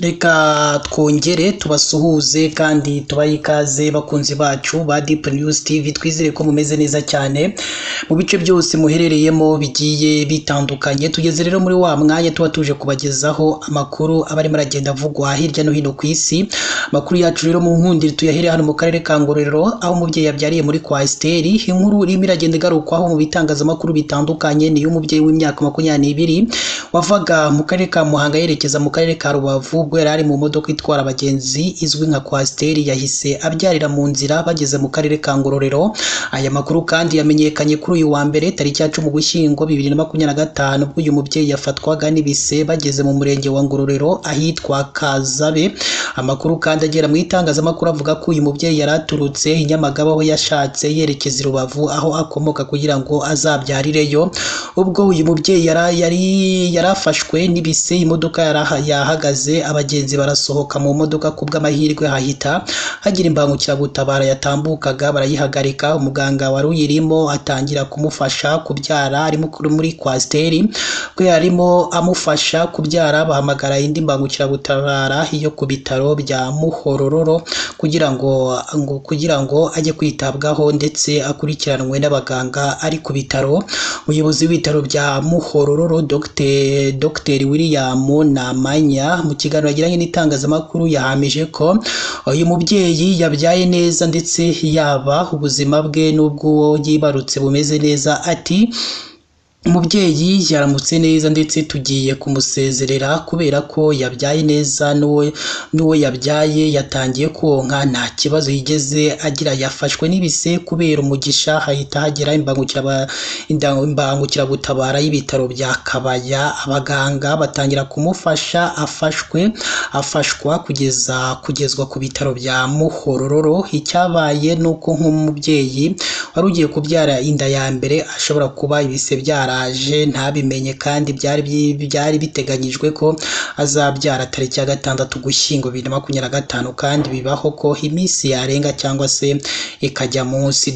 Reka twongere tubasuhuze kandi tubahe ikaze bakunzi bacu ba Deep News TV, twizere ko mumeze neza cyane mu bice byose muherereyemo bigiye bitandukanye. Tugeze rero muri wa mwanya tuba tuje kubagezaho amakuru aba arimo aragenda avugwa hirya no hino ku isi. Amakuru yacu rero mu nkundire tuyahere hano mu karere ka Ngororero, aho umubyeyi yabyariye muri kwa Esteri. Inkuru irimo iragenda igarukwaho mu bitangazamakuru bitandukanye ni y'umubyeyi w'imyaka 22 wavaga mu karere ka Muhanga yerekeza mu karere ka Rubavu. Ubwo yari ari mu modoka itwara abagenzi izwi nka Kwasiteri, yahise abyarira mu nzira bageze mu karere ka Ngororero. Aya makuru kandi yamenyekanye kuri uyu wa mbere tariki ya 10 Ugushyingo 2025 ubwo uyu mubyeyi yafatwaga n'ibise bageze mu murenge wa Ngororero ahitwa Kazabe. Amakuru kandi agera mu itangazamakuru avuga ko uyu mubyeyi yaraturutse i Nyamagabe aho yashatse yerekeza i Rubavu aho akomoka kugira ngo azabyarireyo. Ubwo uyu mubyeyi yarafashwe n'ibise, imodoka yahagaze, abagenzi barasohoka mu modoka ku bw'amahirwe hahita hagira imbangukiragutabara yatambukaga barayihagarika. Umuganga wari uyirimo atangira kumufasha kubyara ari muri Kwasiteri. Ubwo yarimo amufasha kubyara bahamagara indi mbangukiragutabara yo ku bitaro bya Muhororo kugira ngo ajye kwitabwaho ndetse akurikiranwe n'abaganga ari ku bitaro. Umuyobozi w'ibitaro bya Muhororo Dr. William Namanya mu kiganiro yagiranye n'itangazamakuru yahamije ko uyu mubyeyi yabyaye neza ndetse yaba ubuzima bwe n'ubwo yibarutse bumeze neza. Ati umubyeyi yaramutse neza ndetse tugiye kumusezerera kubera ko yabyaye neza, n'uwo yabyaye yatangiye konka nta kibazo yigeze agira. Yafashwe n'ibise kubera umugisha hahita hagera imbangukiragutabara y'ibitaro bya Kabaya, abaganga batangira kumufasha, afashwa kugezwa ku bitaro bya Muhororo. Icyabaye nuko nk'umubyeyi wari ugiye kubyara inda ya mbere ashobora kuba ibise byaraje ntabimenye, kandi byari biteganyijwe ko azabyara tariki ya 6 Ugushyingo 2025, kandi bibaho ko iminsi yarenga cyangwa se ikajya munsi.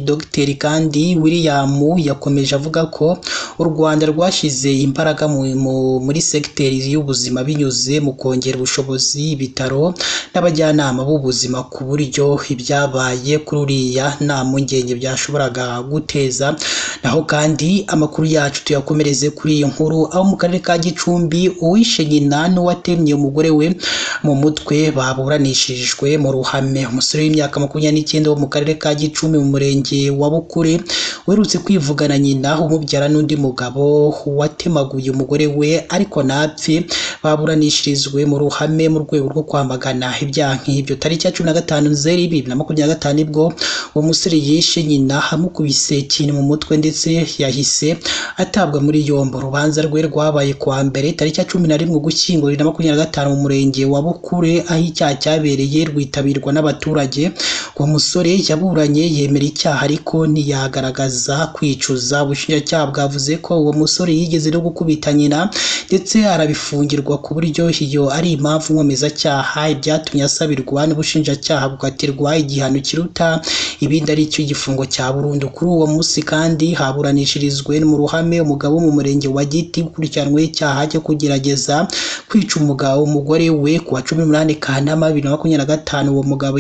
Dogiteri kandi William yakomeje avuga ko u Rwanda rwashyize imbaraga muri segiteri y'ubuzima binyuze mu kongera ubushobozi ibitaro n'abajyanama b'ubuzima ku buryo ibyabaye kuri uriya nta mpungenge byashoboraga guteza. Naho kandi amakuru yacu tuyakomereze kuri iyi nkuru, aho mu karere ka Gicumbi uwishe nyina n'uwatemye umugore we mu mutwe baburanishijwe mu ruhame. Umusore w'imyaka 29 wo mu karere ka Gicumbi mu murenge wa Bukure werutse kwivugana nyina umubyara n'undi mugabo watemaguye umugore we ariko napfe, baburanishirizwe mu ruhame mu rwego rwo kwamagana ibyaha nk'ibyo. Tariki ya 15 Nzeri 2025 nibwo uwo musore yishe nyina amukubise ikintu mu mutwe ndetse yahise atabwa muri yombo. Urubanza rwe rwabaye kuwa mbere tariki ya 11 Ugushyingo 2025 mu murenge wa Bukure aho icyaha cyabereye, rwitabirwa n'abaturage. Uwo musore yaburanye yemera icyaha ariko ntiyagaragaza kwicuza. Ubushinjacyaha bwavuze ko uwo musore yigeze no gukubita nyina ndetse arabifungirwa ku buryo iyo ari impamvu nkomezacyaha, ibyatumye asabirwa n'ubushinjacyaha bukatirwa igihano kiruta ibindi ari cyo igifungo cya burundu. Kuri uwo munsi kandi haburanishirizwe mu ruhame umugabo mu murenge wa Giti ukurikiranweho icyaha cyo kugerageza kwica umugore we ku wa 18 Kanama 2025. Uwo mugabo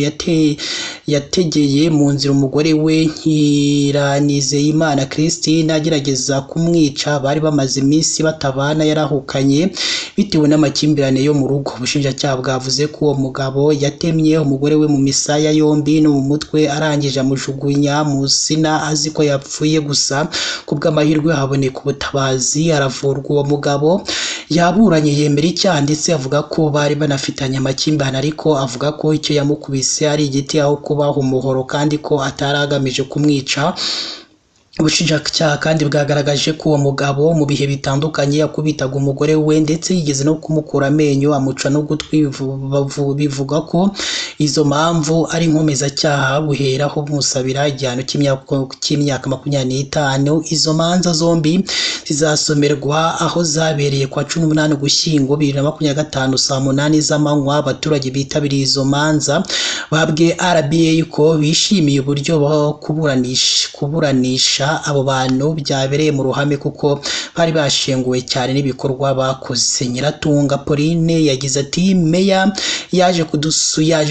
yategeye mu nzira umugore we Nyiranizeyimana Christine agerageza kumwica. Bari bamaze iminsi batabana, yarahukanye bitewe n'amakimbirane yo mu rugo. Ubushinjacyaha bwavuze ko uwo mugabo yatemye umugore we mu misaya yombi no mu mutwe arangije amujugunya mu sina azi ko yapfuye, gusa ku bw'amahirwe haboneka ubutabazi aravurwa. Uwo mugabo yaburanye yemera icyaha ndetse avuga ko bari banafitanye amakimbirane, ariko avuga ko icyo yamukubise ari igiti aho kubaho umuhoro kandi ko atari agamije kumwica. Ubushinjacyaha kandi bwagaragaje ko uwo mugabo mu bihe bitandukanye yakubitaga umugore we ndetse yigeze no kumukura amenyo amuca n'ugutwi. Bivuga ko izo mpamvu ari inkomezacyaha, buheraho bumusabira igihano cy'imyaka 25. Izo manza zombi zizasomerwa aho zabereye kwa 18 Ugushyingo 2025 saa 8 z'amanywa. Abaturage bitabiriye izo manza babwiye RBA ko bishimiye uburyo kuburanisha kuburanisha abo bantu byabereye mu ruhame kuko bari bashenguwe cyane n'ibikorwa bakoze. Nyiratunga Pauline yagize ati meya yaje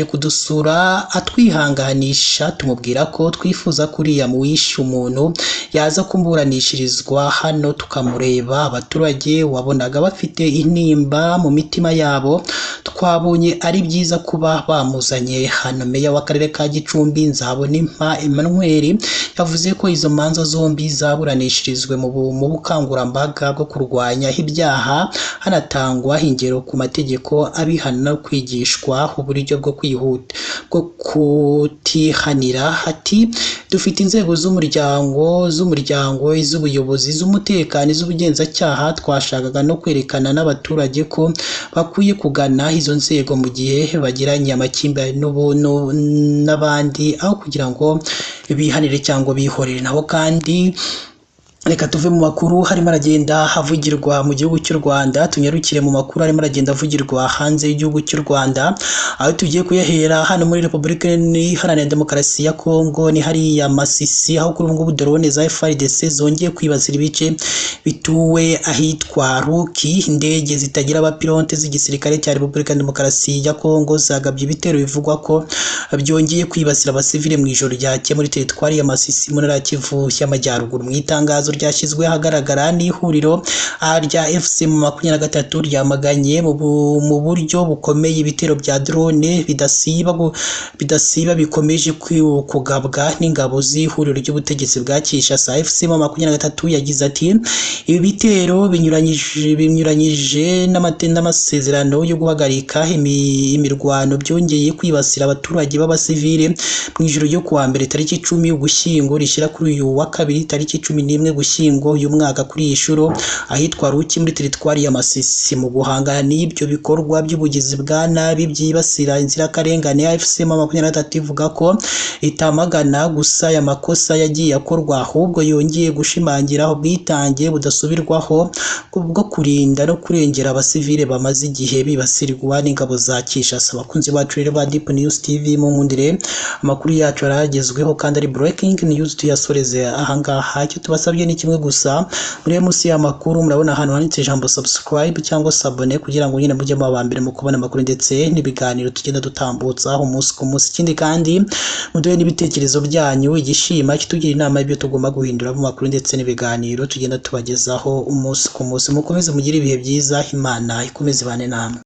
kudusura atwihanganisha, tumubwira ko twifuza kuriya mu wishe umuntu yaza kumburanishirizwa hano tukamureba. Abaturage wabonaga bafite intimba mu mitima yabo, twabonye ari byiza kuba bamuzanye hano. Meya w'akarere ka Gicumbi Nzabonimpa Emmanuel yavuze ko izo manza zombi zaburanishirizwe mu bukangurambaga bwo kurwanya ibyaha, hanatangwa ingero ku mategeko abihana no kwigishwa uburyo bwo kutihanira. Ati dufite inzego z'umuryango, iz'ubuyobozi, iz'umutekano, iz'ubugenzacyaha. Twashakaga no kwerekana n'abaturage ko bakwiye kugana izo nzego mu gihe bagiranye amakimbirane n'abandi, aho kugira ngo bihanire cyangwa bihorere. Naho kandi reka tuve mu makuru harimo aragenda havugirwa mu gihugu cy'u Rwanda, tunyarukire mu makuru harimo aragenda avugirwa hanze y'igihugu cy'u Rwanda, aho tugiye kuyahera hano muri Repubulika Iharanira Demokarasi ya Kongo, ni hariya Masisi, aho kuri ubu ngubu drone za FARDC zongeye kwibasira ibice bituwe ahitwa Ruki. Indege zitagira abapilote z'igisirikare cya Repubulika Demokarasi ya Kongo zagabye ibitero bivugwa ko byongeye kwibasira abasivile mu ijoro ryakeye muri teritwari ya Masisi mu ntara ya Kivu y'Amajyaruguru. Mu itangazo ryashyizwe ahagaragara n'ihuriro rya FC23 ryamaganye mu buryo bukomeye ibitero bya drone bidasiba bikomeje kugabwa n'ingabo z'ihuriro ry'ubutegetsi bwa Kinshasa. FC23 yagize ati ibi bitero binyuranyije n'amasezerano yo guhagarika imirwano byongeye kwibasira abaturage b'abasivile mu ijoro ryo kuwa mbere tariki 10 Ugushyingo rishyira kuri uyu wa kabiri tariki 11 Ugushyingo uyu mwaka kuri iyi nshuro ahitwa Ruki muri teritwari ya Masisi. Mu guhangana n'ibyo bikorwa by'ubugizi bwa nabi byibasira inzirakarengane, FC23 ivuga ko itamagana gusa aya makosa yagiye akorwa, ahubwo yongeye gushimangira ubwitange budasubirwaho bwo kurinda no kurengera abasivile bamaze igihe bibasirwa n'ingabo za Kinshasa. Abakunzi bacu rero ba Deep News TV, mu nkundire amakuru yacu aragezweho kandi ari breaking news tuyasoreze ahangaha. Icyo tubasabye ni kimwe gusa, muri munsi y'amakuru murabona ahantu handitse ijambo subscribe cyangwa sabone kugira ngo nyine mujye mu bambere mu kubona amakuru ndetse n'ibiganiro tugenda dutambutsa umunsi ku munsi. Ikindi kandi muduhe n'ibitekerezo byanyu, igishima kitugira inama y'ibyo tugomba guhindura mu makuru ndetse n'ibiganiro tugenda tubagezaho umunsi ku munsi. Mukomeze mugire ibihe byiza, Imana ikomeze bane namwe.